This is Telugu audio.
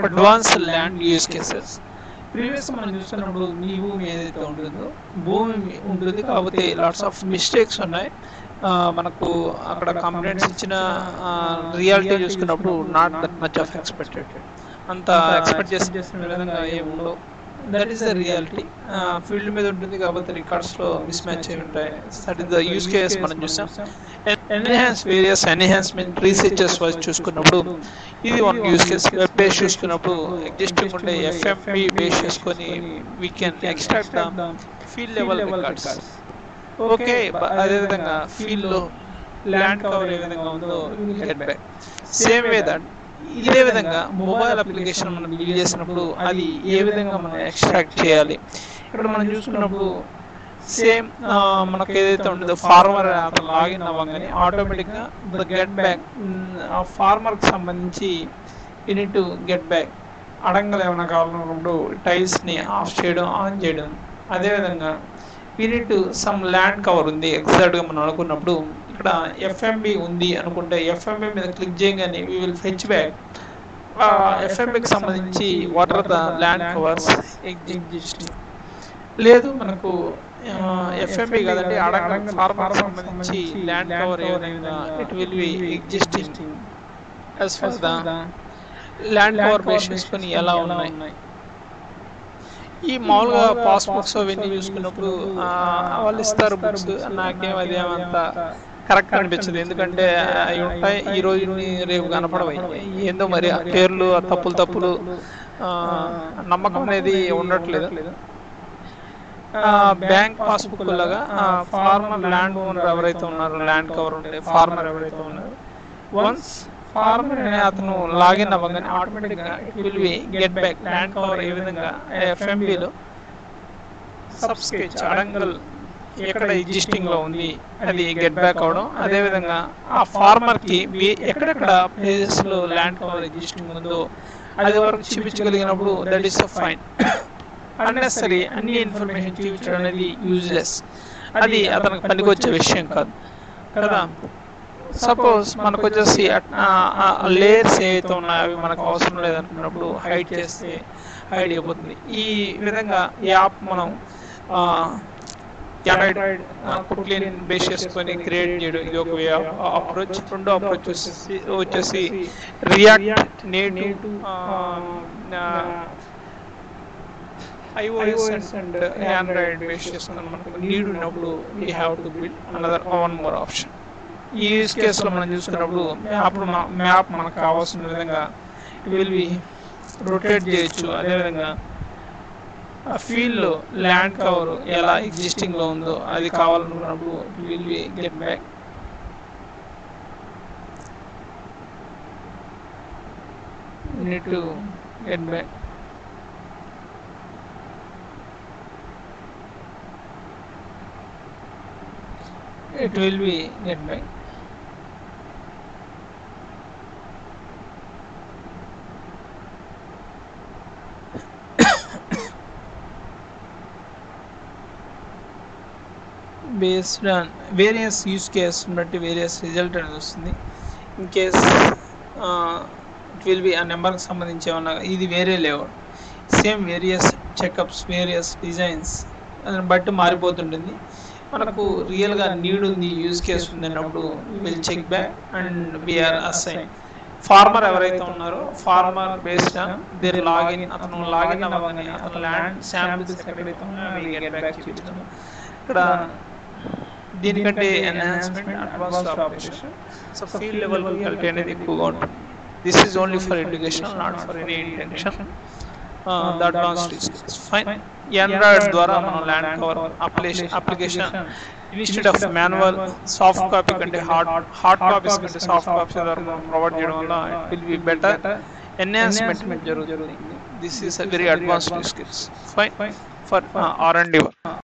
Advanced land use cases. ప్రీవియస్గా మనం చూస్తున్నప్పుడు నీ భూమి ఏదైతే ఉంటుందో భూమి ఉంటుంది, కాకపోతే లాట్స్ ఆఫ్ మిస్టేక్స్ ఉన్నాయి. మనకు అక్కడ కంప్లైంట్స్ ఇచ్చిన రియాలిటీ చూసుకున్నప్పుడు not that much of expected, అంత ఎక్స్పెక్ట్ చేసిన విధంగా ఏమి ఉండవు. That is the reality. Field మీద ఉంటుంది కాబట్టి రికార్డ్స్లో మిస్ మ్యాచ్ అయి ఉంటాయి. That is the use case మనం చూసాం. వేరియస్ ఎన్హాన్స్మెంట్ రీసెర్చెస్ వైజ్ చూసుకున్నప్పుడు ఇది one use case. Web page చూసుకున్నప్పుడు ఎగ్జిస్టింగ్ ఉండే ఎఫ్ఎంబి బేస్ చేసుకొని we can extract the field level records. Okay, అదేవిధంగా ఫీల్డ్లో ల్యాండ్ కవర్ ఏ విధంగా ఉందో get back. Same way that ఇదే విధంగా మొబైల్ అప్లికేషన్ మనం బిల్డ్ చేసినప్పుడు అది ఏ విధంగా మనం ఎక్స్ట్రాక్ట్ చేయాలి. ఇక్కడ మనం చూసుకున్నప్పుడు సేమ్ మనకు ఏదైతే ఉంటుందో ఫార్మర్ అతను లాగిన్ అవ్వగానే ఆటోమేటిక్గా ద గెట్ బ్యాక్ ఆ ఫార్మర్కి సంబంధించి యూనిట్ టు గెట్ బ్యాక్ అడంగలు ఏమైనా కావాలన్నప్పుడు టైల్స్ని ఆఫ్ చేయడం ఆన్ చేయడం. అదేవిధంగా యూనిట్ సమ్ ల్యాండ్ కవర్ ఉంది ఎగ్జాక్ట్గా మనం అనుకున్నప్పుడు ఇక్కడ ఎఫ్ఎంబి ఉంది అనుకుంటే ఎఫ్ఎంబి మీద క్లిక్ చేయగానే వీ విల్ ఫెచ్ బ్యాక్ ఎఫ్ఎంబికి సంబంధించి what are the land covers existing. లేదు మనకు ఎఫ్ఎంబి కదండి అడంగల్ ఫార్మర్ సంబంధించి ల్యాండ్ కవర్ ఏ విధంగా it will be existing as per the land cover base చేసుకొని ఎలా ఉన్నాయి. ఈ మామూలుగా పాస్బుక్స్ అవన్నీ చూసుకున్నప్పుడు వాళ్ళు ఇస్తారు బుక్స్, నాకేం అదేమంతా కరెక్ట్ అనిపించదు. ఎందుకంటే అవి ఉంటాయి ఈ రోజు రేపు కనపడవు. ఏందో మరి ఆ పేర్లు ఆ తప్పులు నమ్మకం అనేది ఉండట్లేదు. బ్యాంక్ పాస్బుక్ లాగా ఫార్మర్ ల్యాండ్ ఓనర్ ఎవరైతే ఉన్నారో ల్యాండ్ కవర్ ఉంటే ఫార్మర్ ఎవరైతే ఉన్నారో వన్స్ ఫార్మర్ అనే అతను లాగిన్ అవ్వగానే ఆటోమేటిక్గా it will be get back land cover ఏ విధంగా ఎఫ్ఎంబిలో సబ్ స్కెచ్ అడంగల్ ఎక్కడ ఎగ్జిస్టింగ్ లో ఉంది అది గెట్ బ్యాక్ అవడం. అదేవిధంగా ఆ ఫార్మర్ కి ఎక్కడెక్కడ ప్లేసెస్ లో ల్యాండ్ కవర్ ఎగ్జిస్టింగ్ ఉందో అది వరకు చూపించగలిగినప్పుడు దట్ ఈస్ ఫైన్. అన్నెసరీ అన్ని ఇన్ఫర్మేషన్ చూపించడం అనేది యూజ్లెస్, అది అతనికి పనికొచ్చే విషయం కాదు కదా. సపోజ్ మనకు వచ్చేసి లేయర్స్ ఏవైతే ఉన్నాయో అవి మనకు అవసరం లేదనుకున్నప్పుడు హైడ్ చేస్తే హైడ్ అయిపోతుంది. ఈ విధంగా యాప్ మనం ఆండ్రాయిడ్ కుట్లీని బేస్ చేసుకొని క్రియేట్ చేయడం ఇది ఒక అప్రోచ్. రెండో అప్రోచ్ వచ్చేసి react native iOS and Android base చేసుకొని మనకు నీడ్ ఉన్నప్పుడు we have to build another one more option. ఈ యూజ్ కేసులో మనం చూసుకున్నప్పుడు మ్యాప్ మనకు కావాల్సిన విధంగా విల్ బి రొటేట్ చేయొచ్చు. అదేవిధంగా ఆ ఫీల్డ్లో ల్యాండ్ కవర్ ఎలా ఎగ్జిస్టింగ్లో ఉందో అది కావాలనుకున్నప్పుడు will be get back. Need to get back. It will be get back. Based on various use case బట్టి various result అనేది వస్తుంది. In case it will be a number కి సంబంధించి ఏమన్నా ఇది వేరే layout same various checkups various designs దాన్ని బట్టి మారిపోతుంటుంది. మనకు రియల్గా నీడ్ ఉంది యూజ్ కేస్ ఉంది అన్నప్పుడు will check back and we are assign. Farmer ఎవరైతే ఉన్నారో farmer based on their login అతను లాగిన్ అవ్వగానే అతను ల్యాండ్ శాంపిల్స్ ఎక్కడైతే ఉన్నాయో గెట్ బ్యాక్ చూపిస్తాను. ఇక్కడ దీనికంటే enhancement advanced operation so field level quality అనేది ఎక్కువగా ఉంటుంది. This is only for education not for any intention. The advanced is fine. Android ద్వారా మనం land cover application instead of manual soft copy కంటే హార్డ్ కాపీస్ కంటే సాఫ్ట్ కాపీస్ ద్వారా మనం ప్రొవైడ్ చేయడం వల్ల it will be better enhancement జరుగుతుంది. This is a very advanced skills fine for R&D work.